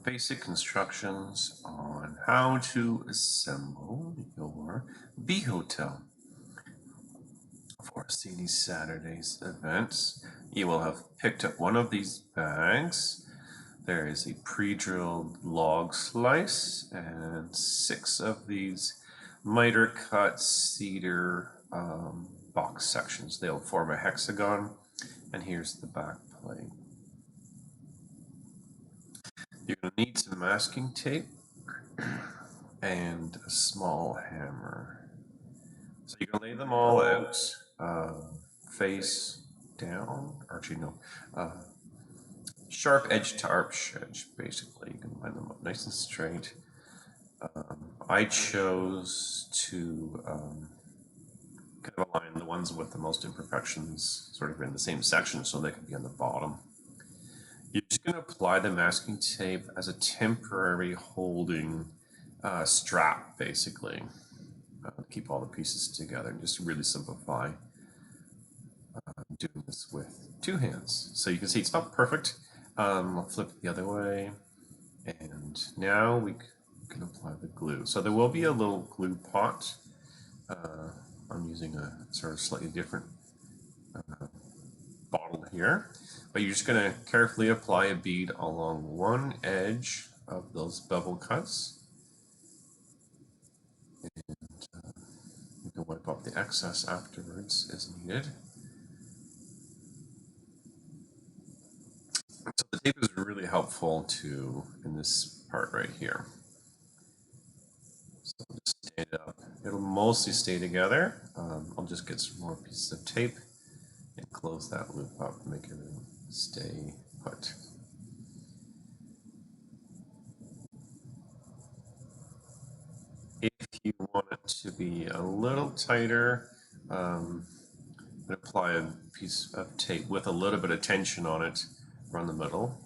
Basic instructions on how to assemble your bee hotel for Seedy Saturday's events. You will have picked up one of these bags. There is a pre-drilled log slice and 6 of these miter cut cedar box sections. They'll form a hexagon, and here's the back plate. You're going to need some masking tape and a small hammer. So you can lay them all out face down, or actually no, sharp edge to arch edge, basically. You can line them up nice and straight. I chose to kind of align the ones with the most imperfections sort of in the same section so they can be on the bottom. You're just going to apply the masking tape as a temporary holding strap, basically. Keep all the pieces together and just really simplify doing this with 2 hands. So you can see it's not perfect. I'll flip it the other way. And now we can apply the glue. So there will be a little glue pot. I'm using a sort of slightly different bottle here. But you're just going to carefully apply a bead along one edge of those bevel cuts. And you can wipe off the excess afterwards as needed. So the tape is really helpful too in this part right here. So just stand it up. It'll mostly stay together. I'll just get some more pieces of tape and close that loop up to make everything stay put. If you want it to be a little tighter, apply a piece of tape with a little bit of tension on it around the middle.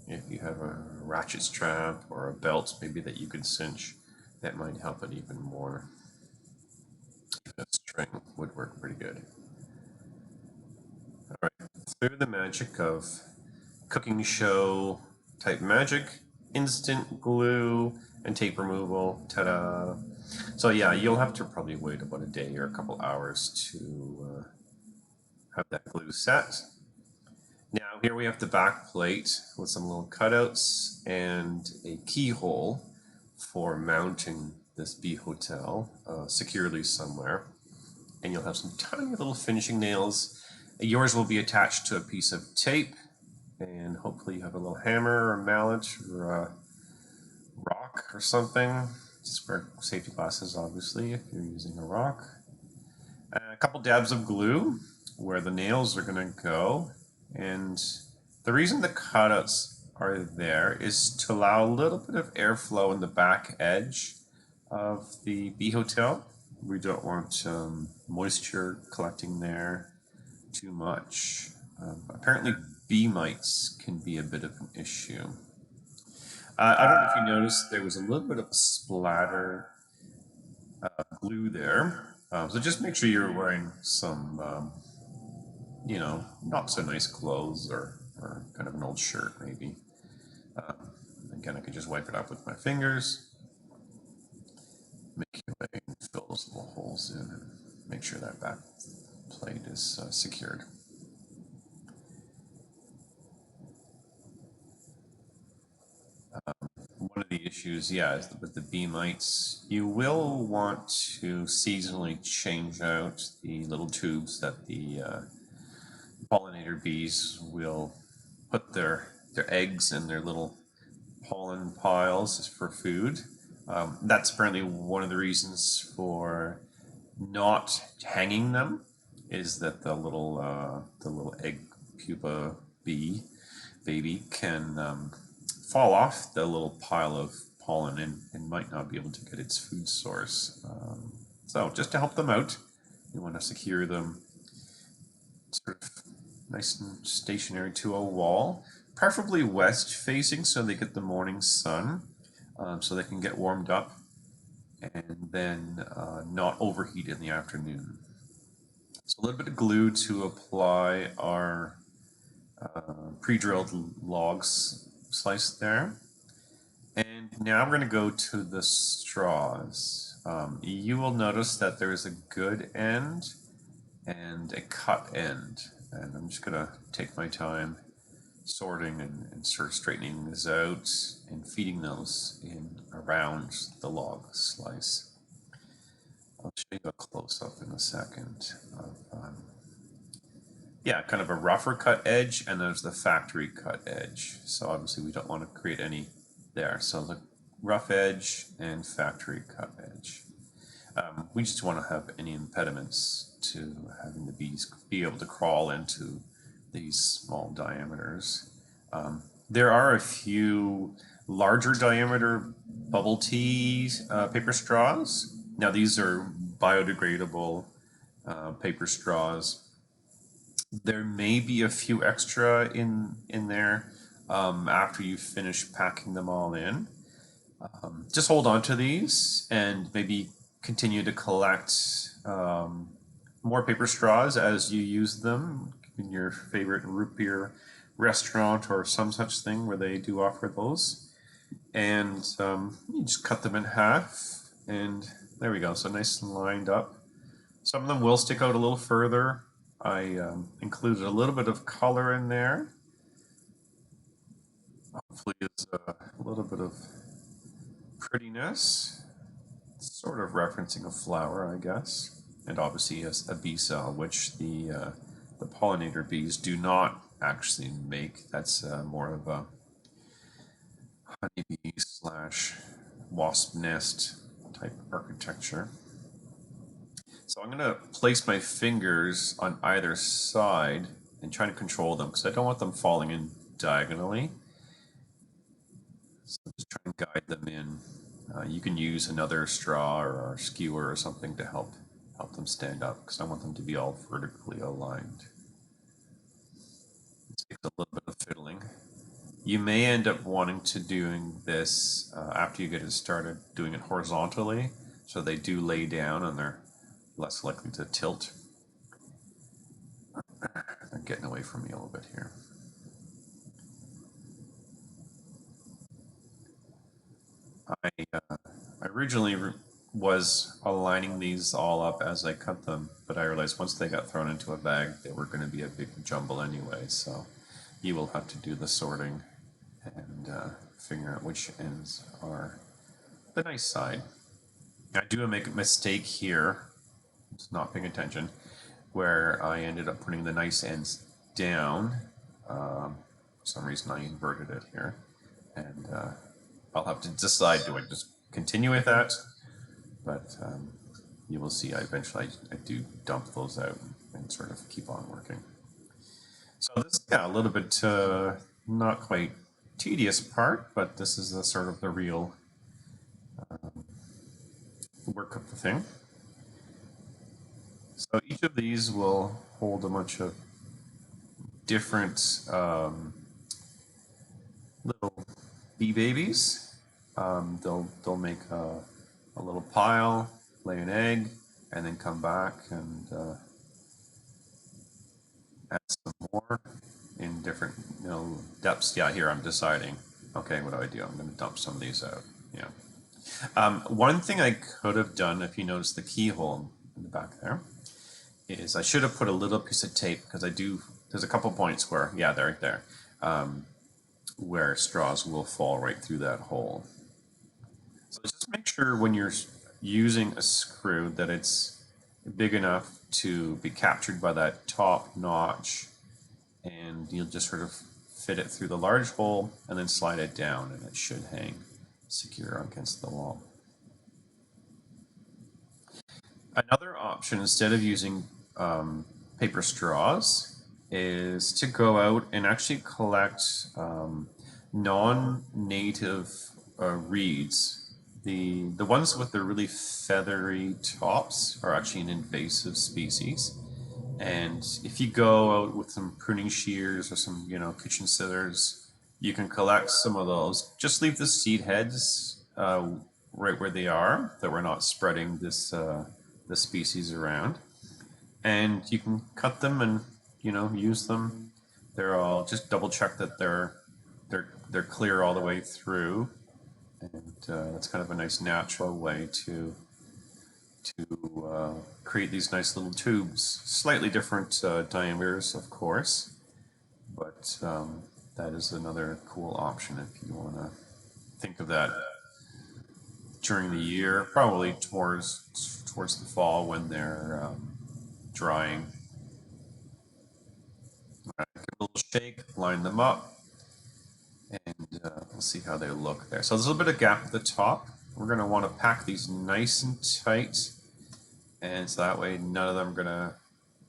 If you have a ratchet strap or a belt maybe that you could cinch, that might help it even more. A string would work pretty good. All right, through the magic of cooking show type magic, instant glue and tape removal, ta-da. So yeah, you'll have to probably wait about a day or a couple hours to have that glue set. Now here we have the back plate with some little cutouts and a keyhole for mounting this bee hotel securely somewhere. And you'll have some tiny little finishing nails. Yours will be attached to a piece of tape, and hopefully you have a little hammer or mallet or a rock or something. Just wear safety glasses, obviously, if you're using a rock. A couple dabs of glue where the nails are going to go. And the reason the cutouts are there is to allow a little bit of airflow in the back edge of the bee hotel. We don't want moisture collecting there too much. Apparently bee mites can be a bit of an issue. I don't know if you noticed there was a little bit of a splatter glue there. So just make sure you're wearing some, you know, not so nice clothes or kind of an old shirt maybe. Again, I can just wipe it up with my fingers. Make your way and fill those little holes in and make sure that back plate is secured. One of the issues, yeah, is with the bee mites, you will want to seasonally change out the little tubes that the pollinator bees will put their eggs and their little pollen piles for food. That's apparently one of the reasons for not hanging them, is that the little egg pupa bee baby can fall off the little pile of pollen and might not be able to get its food source. So just to help them out, you want to secure them sort of nice and stationary to a wall, preferably west facing so they get the morning sun, so they can get warmed up and then not overheat in the afternoon. So a little bit of glue to apply our pre-drilled logs sliced there. Now I'm going to go to the straws. You will notice that there's a good end and a cut end. And I'm just going to take my time sorting and sort of straightening this out and feeding those in around the log slice. I'll show you a close-up in a second of yeah, kind of a rougher cut edge, and there's the factory cut edge. So obviously we don't want to create any there. So the rough edge and factory cut edge. We just want to have any impediments to having the bees be able to crawl into these small diameters. There are a few larger diameter bubble tea paper straws. Now these are biodegradable paper straws. There may be a few extra in there after you finish packing them all in. Just hold on to these and maybe continue to collect more paper straws as you use them in your favorite root beer restaurant or some such thing where they do offer those. And you just cut them in half, and there we go. So nice and lined up. Some of them will stick out a little further. I included a little bit of color in there. Hopefully it's a little bit of prettiness. Sort of referencing a flower, I guess. And obviously a bee cell, which the pollinator bees do not actually make. That's more of a honeybee slash wasp nest type architecture. So I'm going to place my fingers on either side and try to control them because I don't want them falling in diagonally. So just try and guide them in. You can use another straw or a skewer or something to help them stand up because I want them to be all vertically aligned. It takes a little bit of fiddling. You may end up wanting to doing this after you get it started, doing it horizontally, so they do lay down and they're less likely to tilt. They're getting away from me a little bit here. I originally was aligning these all up as I cut them, but I realized once they got thrown into a bag, they were going to be a big jumble anyway, so you will have to do the sorting and figure out which ends are the nice side. I do make a mistake here, just not paying attention, where I ended up putting the nice ends down. For some reason I inverted it here, and I'll have to decide, do I just continue with that? But you will see, I do dump those out and sort of keep on working. So this is a little bit not quite tedious part, but this is the sort of the real work of the thing. So each of these will hold a bunch of different little bee babies. They'll make a little pile, lay an egg, and then come back and add some more in different depths. Yeah, here I'm deciding. Okay, what do? I'm going to dump some of these out. Yeah. One thing I could have done, if you notice the keyhole in the back there, is I should have put a little piece of tape because there's a couple points where, yeah, they're right there, where straws will fall right through that hole. So just make sure when you're using a screw that it's big enough to be captured by that top notch, and you'll just sort of fit it through the large hole and then slide it down, and it should hang secure against the wall. Another option, instead of using paper straws, is to go out and actually collect non-native reeds. The ones with the really feathery tops are actually an invasive species. And if you go out with some pruning shears or some kitchen scissors, you can collect some of those. Just leave the seed heads right where they are, that we're not spreading this the species around. And you can cut them and use them. They're all, just double check that they're clear all the way through. And that's kind of a nice natural way to create these nice little tubes. Slightly different diameters, of course, but that is another cool option if you want to think of that during the year, probably towards the fall when they're drying. Give it a little shake, line them up, and we'll see how they look there. So there's a little bit of gap at the top. We're going to want to pack these nice and tight, and so that way none of them are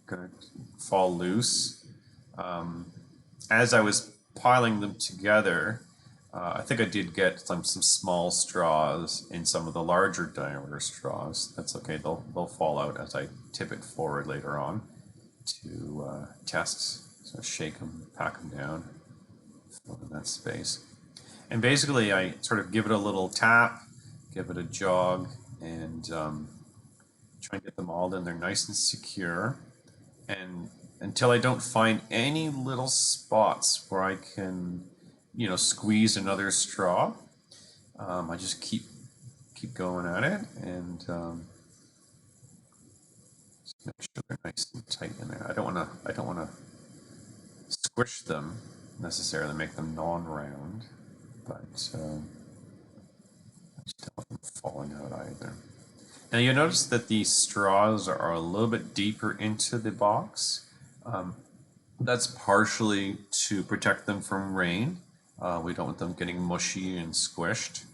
gonna fall loose. As I was piling them together, I think I did get some small straws in some of the larger diameter straws. That's okay, they'll fall out as I tip it forward later on to test. So shake them, pack them down, fill in that space. And basically I sort of give it a little tap, give it a jog, and try and get them all in there nice and secure. And until I don't find any little spots where I can, squeeze another straw, I just keep going at it, and just make sure they're nice and tight in there. I don't want to squish them necessarily, make them non-round, but I just don't want them falling out either. Now you notice that these straws are a little bit deeper into the box. That's partially to protect them from rain. We don't want them getting mushy and squished.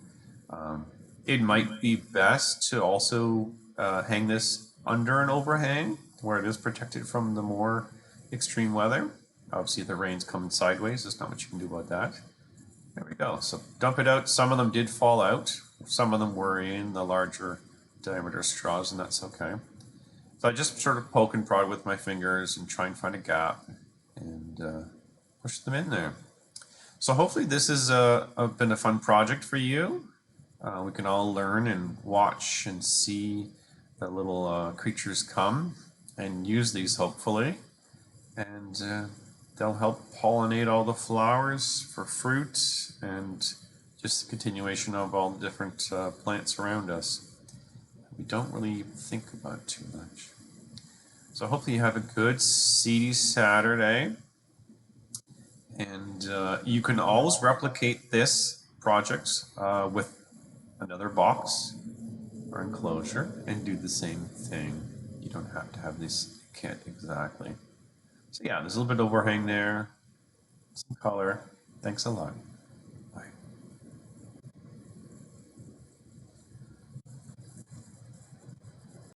It might be best to also hang this under an overhang where it is protected from the more extreme weather. Obviously, if the rain's coming sideways, there's not much you can do about that. There we go. So dump it out. Some of them did fall out. Some of them were in the larger diameter straws, and that's okay. So I just sort of poke and prod with my fingers and try and find a gap and push them in there. So hopefully this has been a fun project for you. We can all learn and watch and see the little creatures come and use these hopefully. And they'll help pollinate all the flowers for fruit and just the continuation of all the different plants around us. We don't really think about too much. So hopefully you have a good seedy Saturday. And you can always replicate this project with another box or enclosure and do the same thing. You don't have to have this kit exactly. So yeah, there's a little bit of overhang there, some color. Thanks a lot.